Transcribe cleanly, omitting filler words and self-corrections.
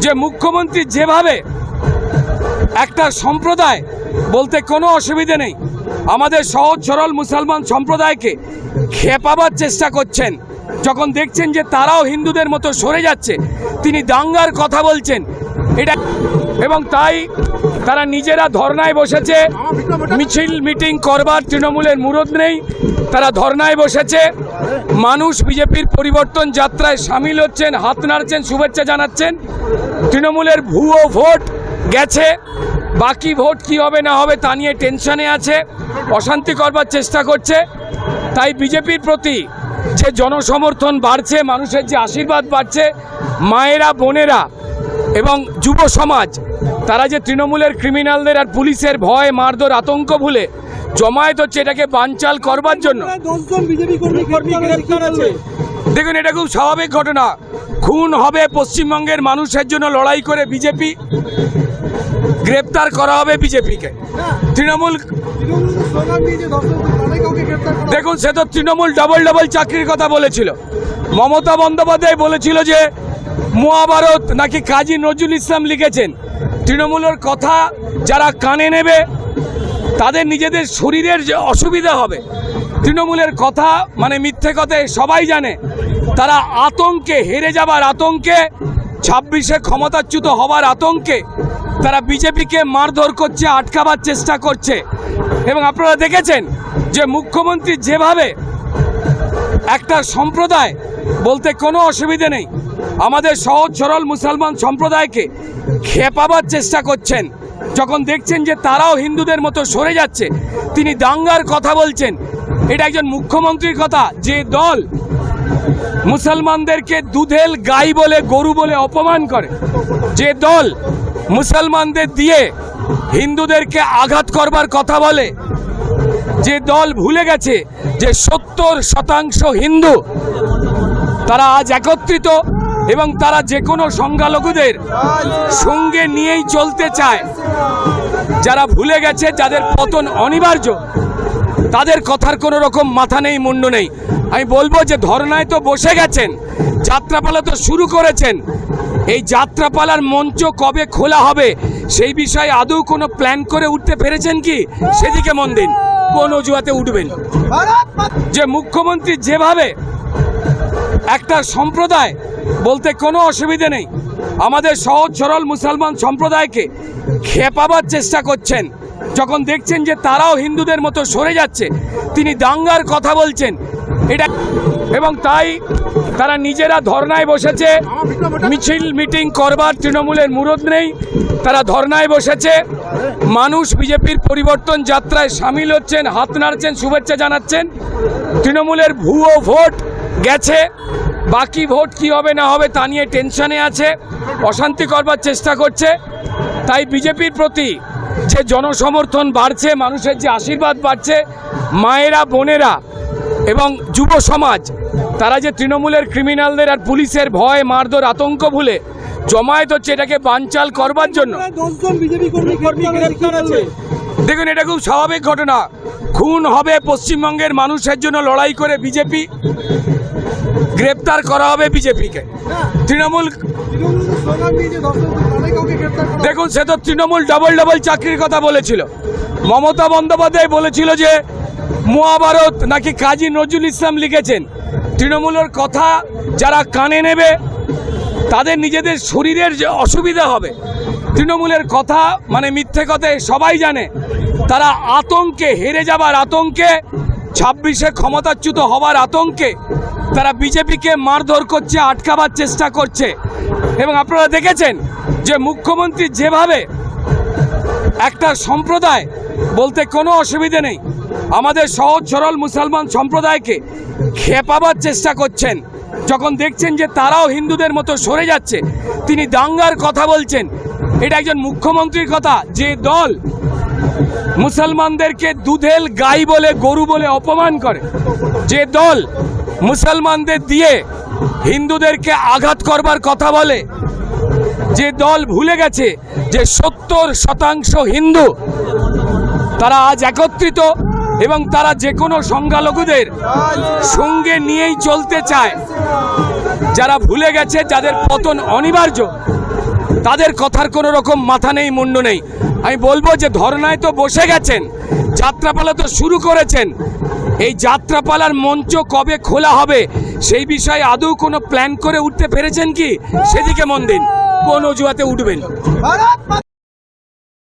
যে মুখ্যমন্ত্রী যেভাবে একটা সম্প্রদায় বলতে কোনো অসুবিধে নেই আমাদের সহজ সরল মুসলমান সম্প্রদায়কে খেপাবার চেষ্টা করছেন, যখন দেখছেন যে তারাও হিন্দুদের মতো সরে যাচ্ছে, তিনি দাঙ্গার কথা বলছেন এটা, এবং তাই তারা নিজেরা ধর্নায় বসেছে। মিছিল মিটিং করবার তৃণমূলের মুরদ নেই, তারা ধর্নায় বসেছে। মানুষ বিজেপির পরিবর্তন যাত্রায় সামিল হচ্ছেন, হাত নাড়ছেন, শুভেচ্ছা জানাচ্ছেন। তৃণমূলের ভুয়ো ভোট গেছে, বাকি ভোট কি হবে না হবে তা নিয়ে টেনশনে আছে, অশান্তি করবার চেষ্টা করছে। তাই বিজেপির প্রতি যে জনসমর্থন বাড়ছে, মানুষের যে আশীর্বাদ বাড়ছে, মায়েরা বোনেরা এবং যুব সমাজ তারা যে তৃণমূলের ক্রিমিনালদের আর পুলিশের ভয় মারধর আতঙ্ক ভুলে জমায়েত হচ্ছে এটাকে বানচাল করবার জন্য। দেখুন, এটা খুব স্বাভাবিক ঘটনা। খুন হবে পশ্চিমবঙ্গের মানুষের জন্য লড়াই করে বিজেপি, গ্রেপ্তার করা হবে বিজেপিকে। তৃণমূল দেখুন, সে তো তৃণমূল ডবল ডবল চাকরির কথা বলেছিল। মমতা বন্দ্যোপাধ্যায় বলেছিল যে মহাভারত নাকি কাজী নজরুল ইসলাম লিখেছেন। তৃণমূলের কথা যারা কানে নেবে তাদের নিজেদের শরীরের যে অসুবিধা হবে। তৃণমূলের কথা মানে মিথ্যে কথায় সবাই জানে, তারা আতঙ্কে, হেরে যাবার আতঙ্কে, 26-এ ক্ষমতাচ্যুত হবার আতঙ্কে তারা বিজেপিকে মারধর করছে, আটকাবার চেষ্টা করছে। এবং আপনারা দেখেছেন যে মুখ্যমন্ত্রী যেভাবে একটা সম্প্রদায় বলতে কোনো অসুবিধে নেই আমাদের সহজ সরল মুসলমান সম্প্রদায়কে খেপাবার চেষ্টা করছেন, যখন দেখছেন যে তারাও হিন্দুদের মতো সরে যাচ্ছে, তিনি দাঙ্গার কথা বলছেন। এটা একজন মুখ্যমন্ত্রীর কথা, যে দল মুসলমানদেরকে দুধেল গাই বলে, গরু বলে অপমান করে, যে দল মুসলমানদের দিয়ে হিন্দুদেরকে আঘাত করবার কথা বলে, যে দল ভুলে গেছে যে 70% হিন্দু তারা আজ একত্রিত এবং তারা যে কোনো সংখ্যালঘুদের সঙ্গে নিয়েই চলতে চায়, যারা ভুলে গেছে যাদের পতন অনিবার্য, তাদের কথার কোনো রকম মাথা নেই, মুন্ডু নেই। আমি বলবো যে ধর্নায় তো বসে গেছেন, যাত্রাপালা তো শুরু করেছেন, এই যাত্রাপালার মঞ্চ কবে খোলা হবে সেই বিষয়ে আদৌ কোনো প্ল্যান করে উঠতে পেরেছেন কি? সেদিকে মন দিন, কোন অজুহাতে উঠবেন? যে মুখ্যমন্ত্রী যেভাবে একটা সম্প্রদায় বলতে কোনো অসুবিধে নেই আমাদের সহজ সরল মুসলমান সম্প্রদায়কে খেপাবার চেষ্টা করছেন, যখন দেখছেন যে তারাও হিন্দুদের মতো সরে যাচ্ছে, তিনি দাঙ্গার কথা বলছেন এটা, এবং তাই তারা নিজেরা ধর্নায় বসেছে। মিছিল মিটিং করবার তৃণমূলের মুরদ নেই, তারা ধর্নায় বসেছে। মানুষ বিজেপির পরিবর্তন যাত্রায় সামিল হচ্ছেন, হাত নাড়ছেন, শুভেচ্ছা জানাচ্ছেন। তৃণমূলের ভুয়ো ভোট গেছে, বাকি ভোট কি হবে না হবে তা নিয়ে টেনশনে আছে, অশান্তি করবার চেষ্টা করছে। তাই বিজেপির প্রতি যে জনসমর্থন বাড়ছে, মানুষের যে আশীর্বাদ বাড়ছে, মায়েরা বোনেরা এবং যুব সমাজ তারা যে তৃণমূলের ক্রিমিনালদের আর পুলিশের ভয় মারধর আতঙ্ক ভুলে জমায়েত হচ্ছে এটাকে বানচাল করবার জন্য। দেখুন, এটা খুব স্বাভাবিক ঘটনা। খুন হবে পশ্চিমবঙ্গের মানুষের জন্য লড়াই করে বিজেপি, গ্রেপ্তার করা হবে বিজেপিকে। তৃণমূল দেখুন, সে তো তৃণমূল ডবল ডবল চাকরির কথা বলেছিল। মমতা বন্দ্যোপাধ্যায় বলেছিল যে মহাভারত নাকি কাজী নজরুল ইসলাম লিখেছেন। তৃণমূলের কথা যারা কানে নেবে তাদের নিজেদের শরীরের যে অসুবিধা হবে। তৃণমূলের কথা মানে মিথ্যে কথায় সবাই জানে, তারা আতঙ্কে, হেরে যাবার আতঙ্কে, 26-এ ক্ষমতাচ্যুত হবার আতঙ্কে তারা বিজেপিকে মারধর করছে, আটকাবার চেষ্টা করছে। এবং আপনারা দেখেছেন যে মুখ্যমন্ত্রী যেভাবে একটা সম্প্রদায় বলতে কোনো অসুবিধে নেই আমাদের সহজ সরল মুসলমান সম্প্রদায়কে খেপাবার চেষ্টা করছেন, যখন দেখছেন যে তারাও হিন্দুদের মতো সরে যাচ্ছে, তিনি দাঙ্গার কথা বলছেন। এটা একজন মুখ্যমন্ত্রীর কথা, যে দল মুসলমানদেরকে দুধেল গাই বলে, গরু বলে অপমান করে, যে দল মুসলমানদের দিয়ে হিন্দুদেরকে আঘাত করবার কথা বলে, যে দল ভুলে গেছে যে 70% হিন্দু তারা আজ একত্রিত এবং তারা যে কোনো সংখ্যালঘুদের সঙ্গে নিয়েই চলতে চায়, যারা ভুলে গেছে যাদের পতন অনিবার্য, তাদের কথার কোনো রকম মাথা নেই মুন্ডু নেই। আমি বলবো যে ধর্নায় তো বসে গেছেন, যাত্রাপালা তো শুরু করেছেন, এই যাত্রাপালার মঞ্চ কবে খোলা হবে সেই বিষয়ে আদৌ কোনো প্ল্যান করে উঠতে পেরেছেন কি? সেদিকে মন দিন, কোন অজুহাতে উঠবেন।